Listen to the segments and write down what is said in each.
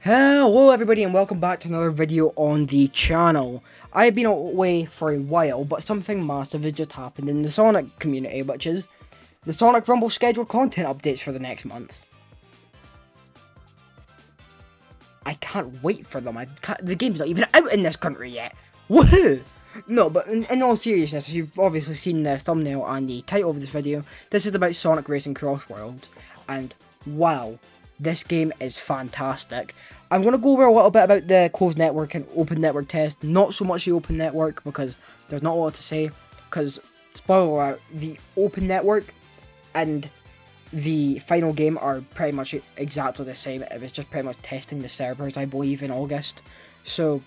Hello everybody and welcome back to another video on the channel. I've been away for a while, but something massive has just happened in the Sonic community, which is the Sonic Rumble scheduled content updates for the next month. I can't wait for them. The game's not even out in this country yet. Woohoo! No, but in all seriousness, you've obviously seen the thumbnail and the title of this video. This is about Sonic Racing Crossworlds, and wow, this game is fantastic. I'm going to go over a little bit about the closed network and open network test, not so much the open network because there's not a lot to say, because, spoiler alert, the open network and the final game are pretty much exactly the same. It was just pretty much testing the servers, I believe, in August. So,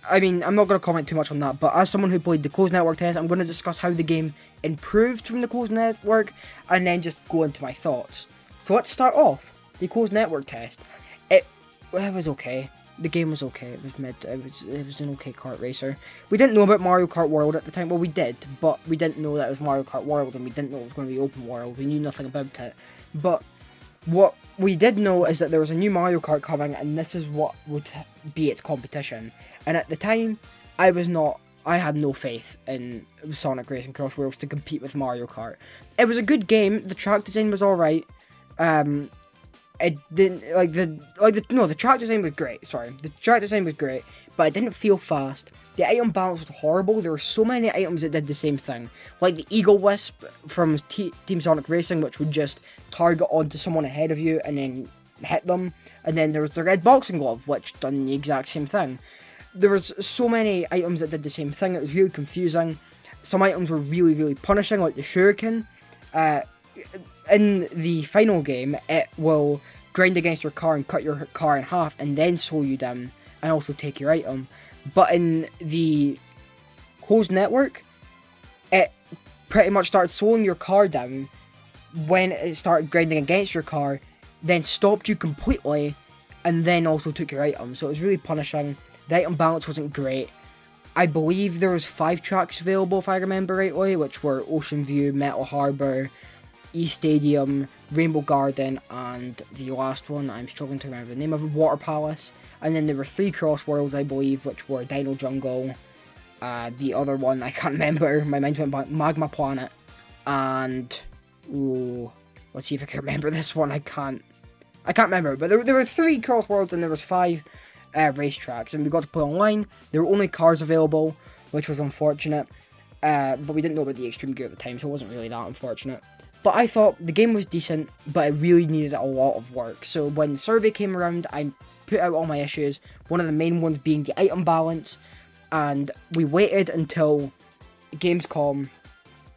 I mean, I'm not going to comment too much on that, but as someone who played the closed network test, I'm going to discuss how the game improved from the closed network, and then just go into my thoughts. So let's start off. The closed network test. It was okay. The game was okay. It was mid. It was an okay kart racer. We didn't know about Mario Kart World at the time. Well, we did, but we didn't know that it was Mario Kart World, and we didn't know it was going to be open world. We knew nothing about it. But what we did know is that there was a new Mario Kart coming, and this is what would be its competition. And at the time, I had no faith in Sonic Racing Crossworlds to compete with Mario Kart. It was a good game. The track design was alright. It didn't the track design was great. Sorry, the track design was great, but it didn't feel fast. The item balance was horrible. There were so many items that did the same thing, like the Eagle Wisp from Team Sonic Racing, which would just target onto someone ahead of you and then hit them. And then there was the red boxing glove, which done the exact same thing. There was so many items that did the same thing. It was really confusing. Some items were really punishing, like the shuriken. In the final game, it will grind against your car and cut your car in half and then slow you down and also take your item. But in the closed network, it pretty much started slowing your car down when it started grinding against your car, then stopped you completely, and then also took your item. So it was really punishing. The item balance wasn't great. I believe there was 5 tracks available, if I remember rightly, which were Ocean View, Metal Harbor, E-Stadium, Rainbow Garden, and the last one, I'm struggling to remember the name of it, Water Palace. And then there were 3 Crossworlds, I believe, which were Dino Jungle, the other one, I can't remember, my mind went blank, Magma Planet, and, let's see if I can remember this one, I can't remember, but there were 3 Crossworlds and there was 5 racetracks, and we got to play online. There were only cars available, which was unfortunate, but we didn't know about the extreme gear at the time, so it wasn't really that unfortunate. But I thought the game was decent, but it really needed a lot of work. So when the survey came around, I put out all my issues, one of the main ones being the item balance, and we waited until Gamescom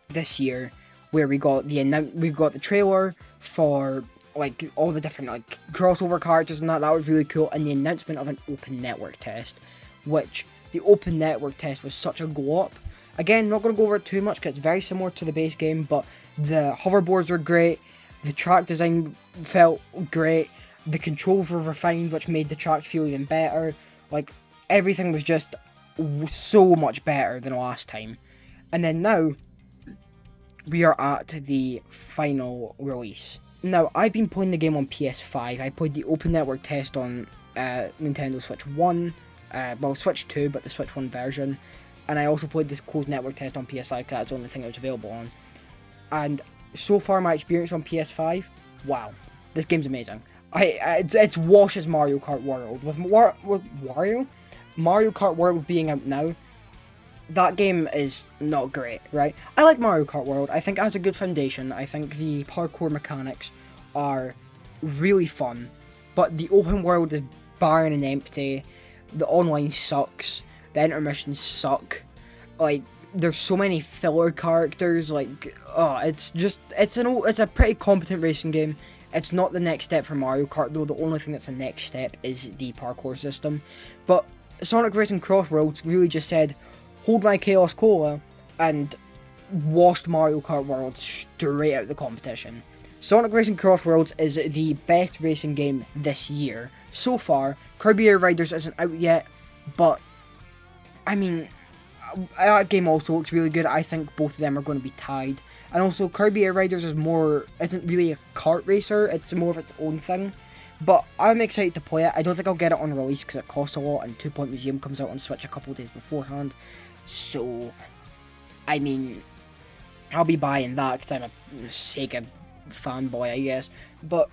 this year, where we got the trailer for like all the different like crossover characters and that was really cool, and the announcement of an open network test, which the open network test was such a go up. Again, not going to go over it too much because it's very similar to the base game, but the hoverboards were great, the track design felt great, the controls were refined, which made the tracks feel even better. Like, everything was just so much better than last time. And then now, we are at the final release. Now, I've been playing the game on PS5. I played the open network test on Nintendo Switch 1, Switch 2, but the Switch 1 version. And I also played this closed network test on PS5 because that's the only thing that was available on. And so far, my experience on PS5, wow, this game's amazing. It's washes Mario Kart World. With Mario Kart World being out now, that game is not great, right? I like Mario Kart World. I think it has a good foundation. I think the parkour mechanics are really fun. But the open world is barren and empty. The online sucks. The intermissions suck. Like, there's so many filler characters. Like, it's a pretty competent racing game. It's not the next step for Mario Kart, though. The only thing that's the next step is the parkour system. But Sonic Racing Crossworlds really just said, hold my Chaos Cola, and washed Mario Kart World straight out of the competition. Sonic Racing Crossworlds is the best racing game this year. So far, Kirby Air Riders isn't out yet, but I mean, that game also looks really good. I think both of them are going to be tied. And also, Kirby Air Riders isn't really a kart racer, it's more of its own thing. But I'm excited to play it. I don't think I'll get it on release because it costs a lot, and 2 Point Museum comes out on Switch a couple days beforehand. So, I mean, I'll be buying that because I'm a Sega fanboy, I guess. But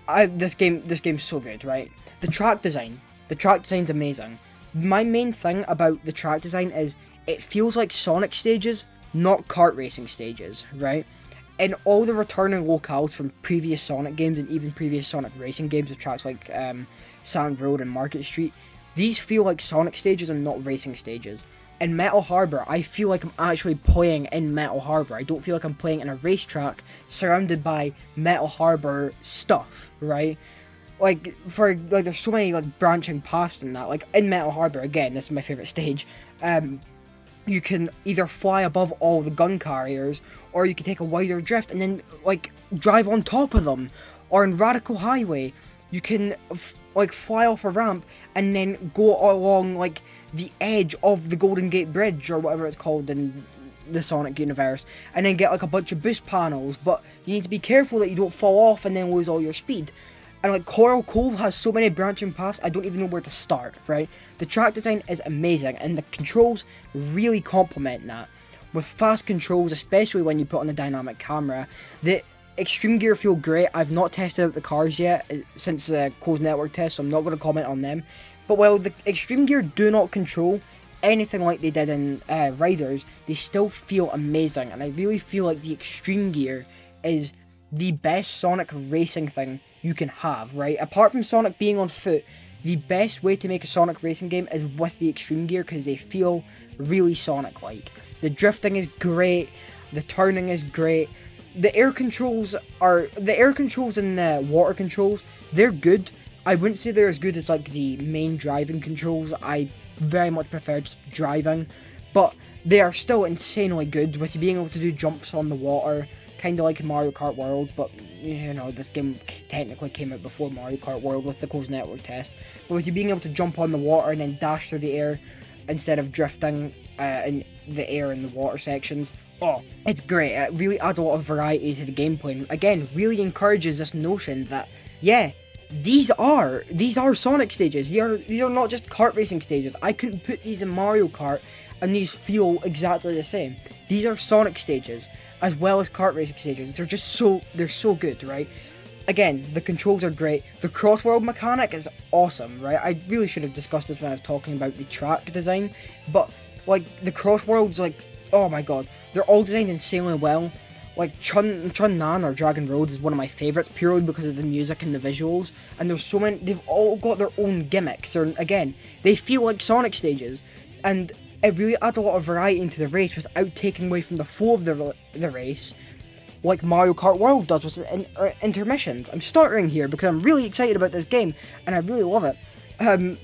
this game's so good, right? The track design's amazing. My main thing about the track design is it feels like Sonic stages, not kart racing stages, right? In all the returning locales from previous Sonic games and even previous Sonic racing games with tracks like Sand Road and Market Street, these feel like Sonic stages and not racing stages. In Metal Harbor, I feel like I'm actually playing in Metal Harbor. I don't feel like I'm playing in a racetrack surrounded by Metal Harbor stuff, right? Like, there's so many, like, branching paths in that. Like, in Metal Harbor, again, this is my favourite stage, you can either fly above all the gun carriers, or you can take a wider drift and then, like, drive on top of them. Or in Radical Highway, you can, fly off a ramp and then go along, like, the edge of the Golden Gate Bridge, or whatever it's called in the Sonic universe, and then get, like, a bunch of boost panels, but you need to be careful that you don't fall off and then lose all your speed. And, like, Coral Cove has so many branching paths, I don't even know where to start, right? The track design is amazing, and the controls really complement that. With fast controls, especially when you put on the dynamic camera, the Extreme Gear feel great. I've not tested out the cars yet since the closed network test, so I'm not going to comment on them. But while the Extreme Gear do not control anything like they did in Riders, they still feel amazing, and I really feel like the Extreme Gear is the best Sonic racing thing you can have, right? Apart from Sonic being on foot, the best way to make a Sonic racing game is with the Extreme Gear because they feel really Sonic-like. The drifting is great, the turning is great, the air controls and the water controls, they're good. I wouldn't say they're as good as, like, the main driving controls. I very much prefer just driving, but they are still insanely good with you being able to do jumps on the water, kind of like in Mario Kart World, but, you know, this game technically came out before Mario Kart World with the closed network test. But with you being able to jump on the water and then dash through the air instead of drifting in the air in the water sections, oh, it's great. It really adds a lot of variety to the gameplay, and again, really encourages this notion that, yeah, these are Sonic stages. These are not just kart racing stages. I couldn't put these in Mario Kart and these feel exactly the same. These are Sonic stages as well as kart racing stages. They're so good, right? Again, the controls are great. The Crossworld mechanic is awesome, right? I really should have discussed this when I was talking about the track design, but, like, the Crossworlds, like, oh my god, they're all designed insanely well. Like, Chun Nan or Dragon Road is one of my favourites, purely because of the music and the visuals. And there's so many, they've all got their own gimmicks. Again, they feel like Sonic stages. And it really adds a lot of variety into the race without taking away from the flow of the race, like Mario Kart World does with intermissions. I'm stuttering here because I'm really excited about this game, and I really love it.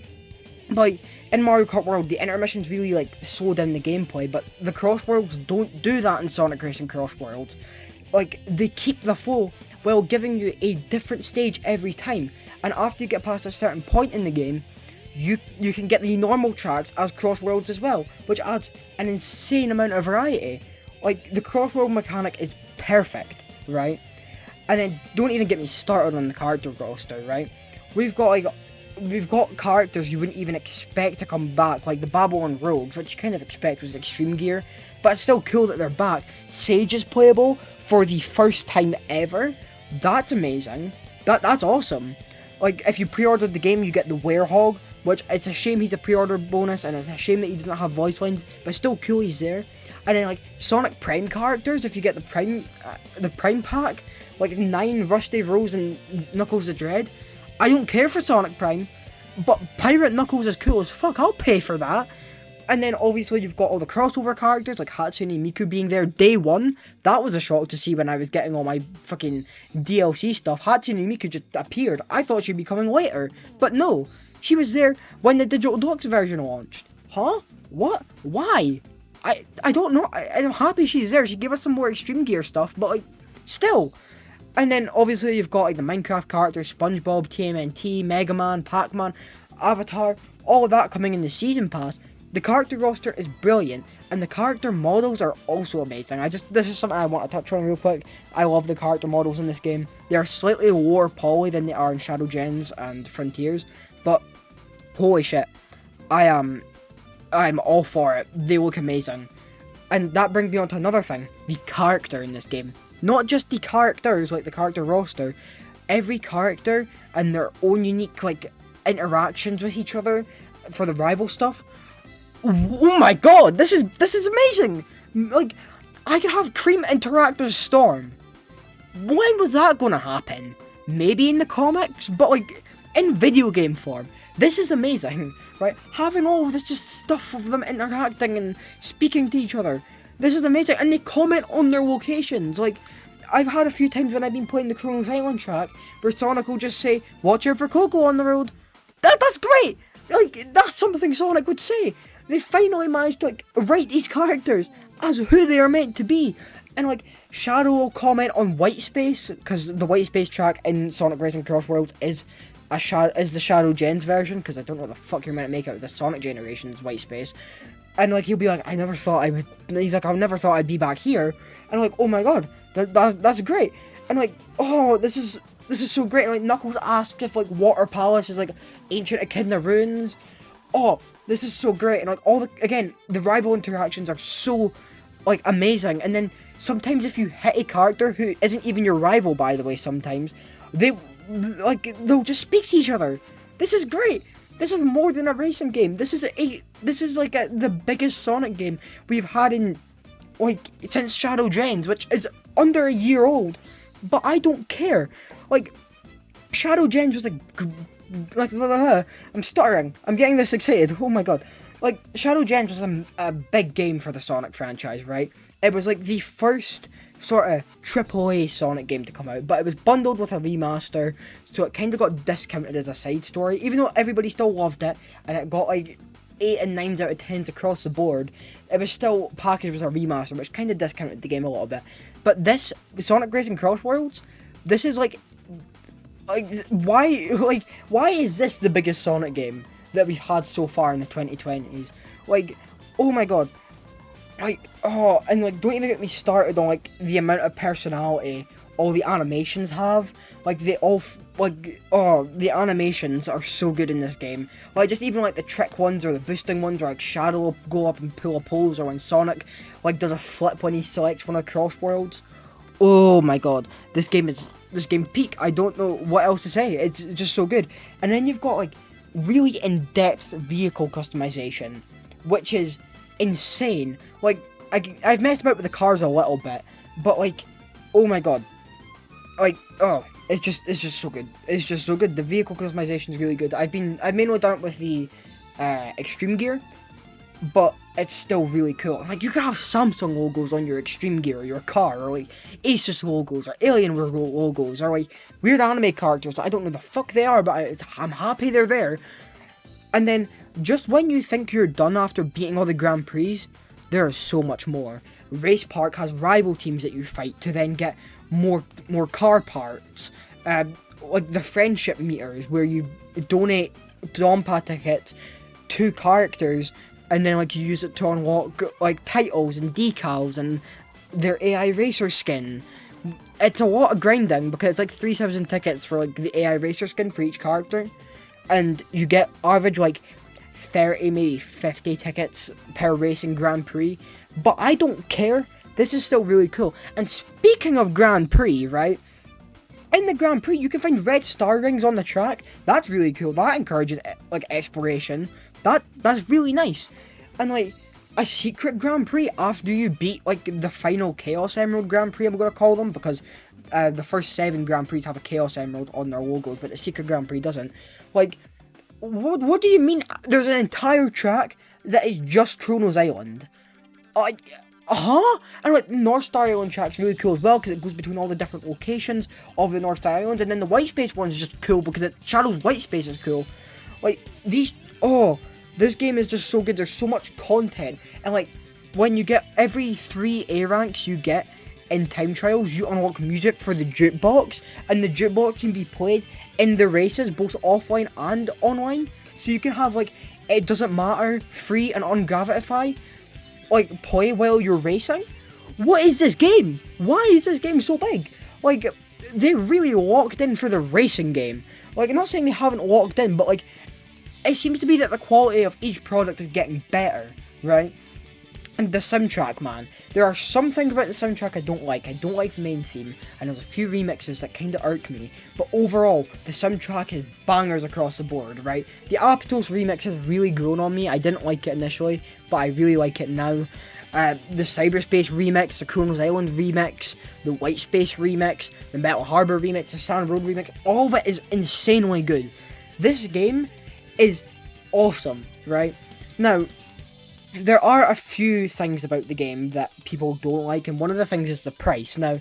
Like, in Mario Kart World, the intermissions really, like, slow down the gameplay, but the Crossworlds don't do that in Sonic Racing Crossworlds. Like, they keep the flow while giving you a different stage every time, and after you get past a certain point in the game, you can get the normal tracks as Crossworlds as well, which adds an insane amount of variety. Like, the Crossworld mechanic is perfect, right? And then, don't even get me started on the character roster, right? We've got characters you wouldn't even expect to come back, like the Babylon Rogues, which you kind of expect was Extreme Gear, but it's still cool that they're back. Sage is playable for the first time ever. That's amazing. That's awesome. Like, if you pre-ordered the game, you get the Werehog, which it's a shame he's a pre-order bonus, and it's a shame that he doesn't have voice lines, but it's still cool he's there. And then, like, Sonic Prime characters, if you get the Prime pack, like 9 Rusty Rose and Knuckles the Dread. I don't care for Sonic Prime, but Pirate Knuckles is cool as fuck. I'll pay for that. And then obviously you've got all the crossover characters like Hatsune Miku being there day one. That was a shock to see when I was getting all my fucking DLC stuff. Hatsune Miku just appeared. I thought she'd be coming later, but no, she was there when the Digital Deluxe version launched. Huh? What? Why? I don't know. I'm happy she's there. She gave us some more Extreme Gear stuff, but, like, still. And then obviously you've got, like, the Minecraft characters, SpongeBob, TMNT, Mega Man, Pac-Man, Avatar, all of that coming in the Season Pass. the character roster is brilliant, and the character models are also amazing. This is something I want to touch on real quick. I love the character models in this game. They are slightly lower poly than they are in Shadow Gens and Frontiers, but holy shit, I'm all for it. They look amazing. And that brings me on to another thing, the character in this game. Not just the characters, like the character roster, every character and their own unique, like, interactions with each other for the rival stuff. Oh my god, this is amazing! Like, I could have Cream interact with Storm. When was that gonna happen? Maybe in the comics, but like, in video game form. This is amazing, right? Having all of this just stuff of them interacting and speaking to each other. This is amazing, and they comment on their locations. Like, I've had a few times when I've been playing the Kronos Island track, where Sonic will just say, "Watch out for Coco on the road." That's great! Like, that's something Sonic would say. They finally managed to, like, write these characters as who they are meant to be. And, like, Shadow will comment on White Space, because the White Space track in Sonic Racing Crossworlds is the Shadow Gens version, because I don't know what the fuck you're meant to make out of the Sonic Generations White Space. And, like, he'll be like, "I never thought I would," he's like, "I never thought I'd be back here." And, like, oh my god, that's great. And, like, oh, this is so great. And, like, Knuckles asks if, like, Water Palace is, like, ancient Echidna ruins. Oh, this is so great. And, like, the rival interactions are so, like, amazing. And then sometimes if you hit a character who isn't even your rival, by the way, sometimes they'll just speak to each other. This is great. This is more than a racing game. This is the biggest Sonic game we've had in, like, since Shadow Gens, which is under a year old. But I don't care. Like, Shadow Gens was I'm stuttering. I'm getting this excited. Oh my god. Like, Shadow Gens was a big game for the Sonic franchise, right? It was like the first sort of AAA Sonic game to come out, but it was bundled with a remaster, so it kind of got discounted as a side story, even though everybody still loved it, and it got like 8 and 9s out of 10s across the board. It was still packaged as a remaster, which kind of discounted the game a little bit. But this, Sonic Racing Crossworlds, this is like why is this the biggest Sonic game that we've had so far in the 2020s? Like, oh my god. Like, oh, and like, don't even get me started on like the amount of personality all the animations have. Like, the animations are so good in this game. Like, just even like the trick ones or the boosting ones, where like Shadow will go up and pull a pose, or when Sonic like does a flip when he selects one of Crossworlds. Oh my god, this game peak. I don't know what else to say. It's just so good. And then you've got like really in-depth vehicle customization, which is insane. Like, I've messed about with the cars a little bit, but like, oh my god, like, oh, it's just so good. It's just so good. The vehicle customization is really good. I've mainly done it with the Extreme Gear, but it's still really cool. Like, you can have Samsung logos on your Extreme Gear or your car, or like Asus logos or Alienware logos, or like weird anime characters that I don't know the fuck they are, but I'm happy they're there. And then just when you think you're done after beating all the Grand Prix, there is so much more. Race Park has rival teams that you fight to then get more car parts. Like the friendship meters, where you donate Dompa tickets to characters, and then like you use it to unlock like titles and decals and their AI racer skin. It's a lot of grinding, because it's like 3,000 tickets for like the AI racer skin for each character, and you get average like 30, maybe 50 tickets per racing Grand Prix. But I don't care. This is still really cool. And speaking of Grand Prix, right? In the Grand Prix, you can find red star rings on the track. That's really cool. That encourages like exploration. That's really nice. And like a secret Grand Prix after you beat like the final Chaos Emerald Grand Prix, I'm gonna call them, because the first 7 Grand Prix have a Chaos Emerald on their logos, but the secret Grand Prix doesn't. Like, what do you mean? There's an entire track that is just Kronos Island. Like, and like the North Star Island track's really cool as well, because it goes between all the different locations of the North Star Islands, and then the White Space one is just cool because Shadow's White Space is cool. Like, this game is just so good. There's so much content, and like when you get every 3 A ranks you get in time trials, you unlock music for the jukebox, and the jukebox can be played in the races both offline and online. So you can have like it doesn't matter, free and ungravitify, like, play while you're racing. What is this game? Why is this game so big? Like, they really locked in for the racing game. Like, I'm not saying they haven't locked in, but like, it seems to be that the quality of each product is getting better, right? And the soundtrack, man. There are some things about the soundtrack I don't like. I don't like the main theme, and there's a few remixes that kind of irk me. But overall, the soundtrack is bangers across the board, right? The Aptos remix has really grown on me. I didn't like it initially, but I really like it now. The Cyberspace remix, the Kronos Island remix, the White Space remix, the Metal Harbor remix, the Sand Road remix, all of it is insanely good. This game is awesome, right? Now, there are a few things about the game that people don't like, and one of the things is the price. Now,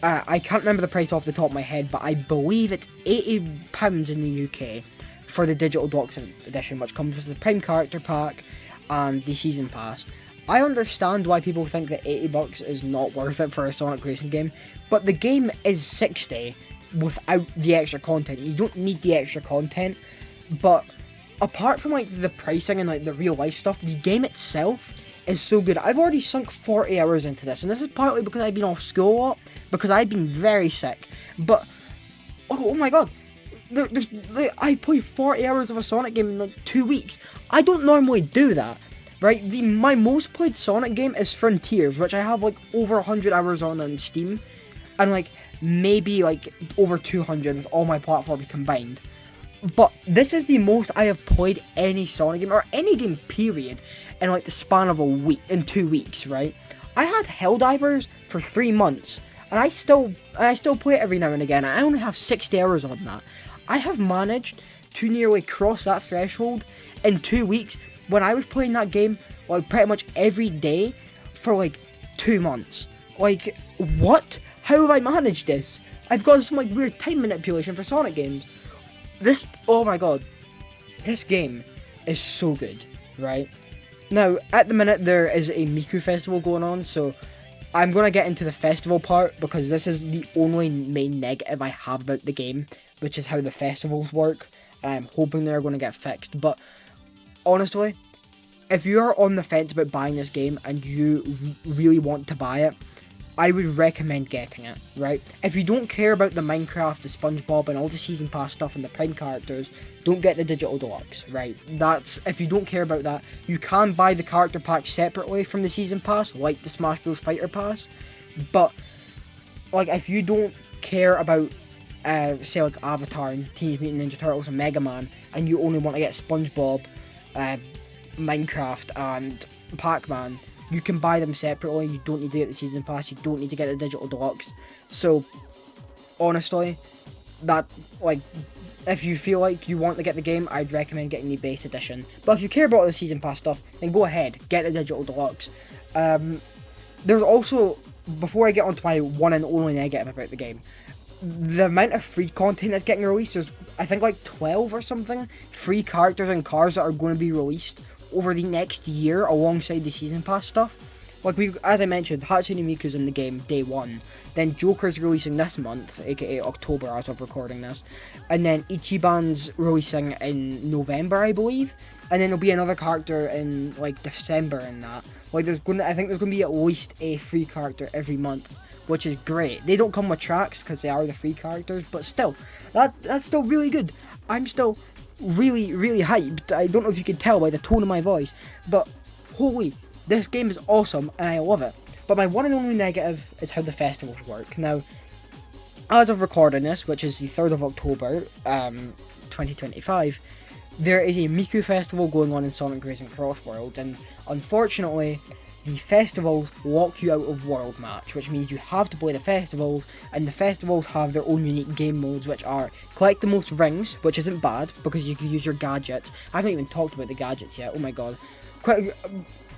I can't remember the price off the top of my head, but I believe it's £80 in the UK for the Digital Deluxe Edition, which comes with the Prime Character Pack and the Season Pass. I understand why people think that $80 is not worth it for a Sonic Racing game, but the game is $60 without the extra content. You don't need the extra content, but apart from like the pricing and like the real life stuff, the game itself is so good. I've already sunk 40 hours into this, and this is partly because I've been off school a lot, because I've been very sick. But oh my god, I play 40 hours of a Sonic game in like 2 weeks. I don't normally do that, right? My most played Sonic game is Frontiers, which I have like over 100 hours on Steam, and like maybe like over 200 with all my platforms combined. But this is the most I have played any Sonic game, or any game period, in like the span of a week, in 2 weeks, right? I had Helldivers for 3 months, and I still play it every now and again. I only have 60 hours on that. I have managed to nearly cross that threshold in 2 weeks, when I was playing that game like pretty much every day for like 2 months. Like, what? How have I managed this? I've got some like weird time manipulation for Sonic games. This, oh my god, this game is so good, right? Now, at the minute, there is a Miku festival going on, so I'm going to get into the festival part, because this is the only main negative I have about the game, which is how the festivals work, and I'm hoping they're going to get fixed. But honestly, if you are on the fence about buying this game, and you really want to buy it, I would recommend getting it, right? If you don't care about the Minecraft, the SpongeBob, and all the Season Pass stuff and the Prime characters, don't get the Digital Deluxe, right? That's, if you don't care about that, you can buy the character pack separately from the Season Pass, like the Smash Bros. Fighter Pass, but, like, if you don't care about, say, like, Avatar and Teenage Mutant Ninja Turtles and Mega Man, and you only want to get SpongeBob, Minecraft, and Pac-Man, you can buy them separately. You don't need to get the Season Pass, you don't need to get the Digital Deluxe. So, honestly, that, like, if you feel like you want to get the game, I'd recommend getting the base edition. But if you care about all the Season Pass stuff, then go ahead, get the Digital Deluxe. There's also, before I get onto my one and only negative about the game, the amount of free content that's getting released, there's, I think, like 12 or something, free characters and cars that are going to be released over the next year alongside the Season Pass stuff. Like, as I mentioned, Hatsune Miku's in the game day one, then Joker's releasing this month, aka October as of recording this, and then Ichiban's releasing in November, I believe, and then there'll be another character in like December and that. Like, I think there's gonna be at least a free character every month, which is great. They don't come with tracks because they are the free characters, but still, that's still really good. I'm still really hyped. I don't know if you can tell by the tone of my voice, but holy, this game is awesome and I love it. But my one and only negative is how the festivals work. Now, as of recording this, which is the 3rd of October, 2025, there is a Miku festival going on in Sonic Racing Crossworlds, and unfortunately, the festivals lock you out of World Match, which means you have to play the festivals, and the festivals have their own unique game modes, which are collect the most rings, which isn't bad, because you can use your gadgets. I haven't even talked about the gadgets yet, oh my god.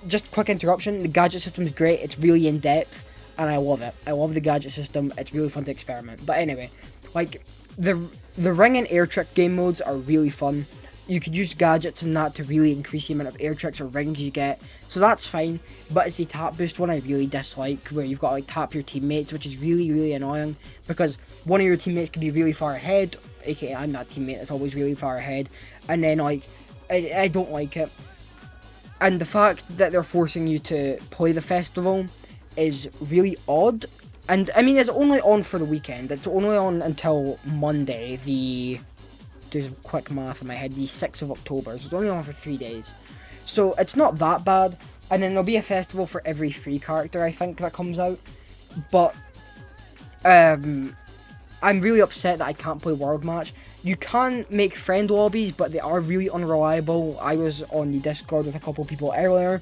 Just quick interruption, the gadget system is great, it's really in-depth, and I love it. I love the gadget system, it's really fun to experiment. But anyway, like, the ring and air trick game modes are really fun. You could use gadgets and that to really increase the amount of air tricks or rings you get, so that's fine. But it's the tap boost one I really dislike, where you've got to like tap your teammates, which is really annoying, because one of your teammates can be really far ahead, aka I'm that teammate that's always really far ahead, and then like I don't like it. And the fact that they're forcing you to play the festival is really odd. And I mean, it's only on for the weekend. It's only on until Monday, there's quick math in my head, the 6th of October. So it's only on for 3 days. So it's not that bad. And then there'll be a festival for every free character, I think, that comes out. But I'm really upset that I can't play World Match. You can make friend lobbies, but they are really unreliable. I was on the Discord with a couple of people earlier.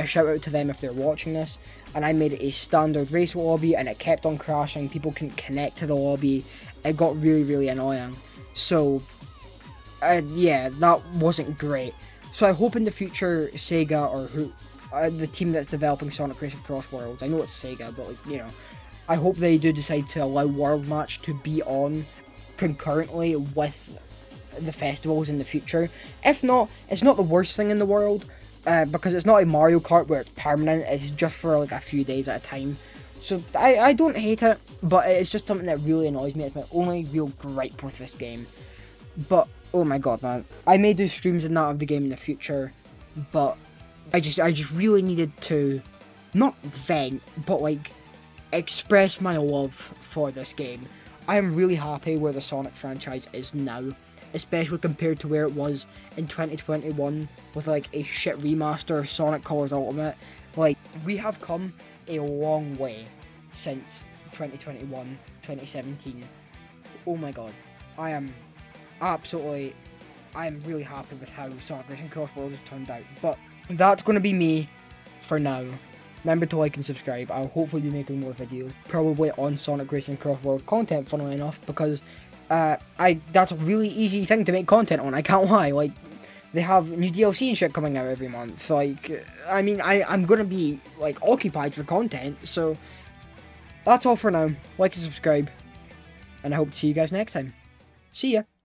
Shout out to them if they're watching this. And I made it a standard race lobby, and it kept on crashing. People couldn't connect to the lobby. It got really, really annoying. So, yeah, that wasn't great. So I hope in the future Sega or the team that's developing Sonic Racing Crossworlds, I know it's Sega, but like, you know, I hope they do decide to allow World Match to be on concurrently with the festivals in the future. If not, it's not the worst thing in the world, because it's not a Mario Kart where it's permanent. It's just for like a few days at a time. So I don't hate it, but it's just something that really annoys me. It's my only real gripe with this game. But oh my god, man, I may do streams and that of the game in the future, but I just really needed to not vent, but like express my love for this game. I am really happy where the Sonic franchise is now, especially compared to where it was in 2021 with like a shit remaster of Sonic Colors Ultimate. Like, we have come a long way since 2021, 2017. Oh my god, I am really happy with how Sonic Racing Crossworlds has turned out. But that's going to be me for now. Remember to like and subscribe. I'll hopefully be making more videos, probably on Sonic Racing Crossworlds content, funnily enough, because that's a really easy thing to make content on, I can't lie. Like, they have new DLC and shit coming out every month. Like, I mean, I'm gonna be, like, occupied for content, so that's all for now. Like and subscribe, and I hope to see you guys next time. See ya!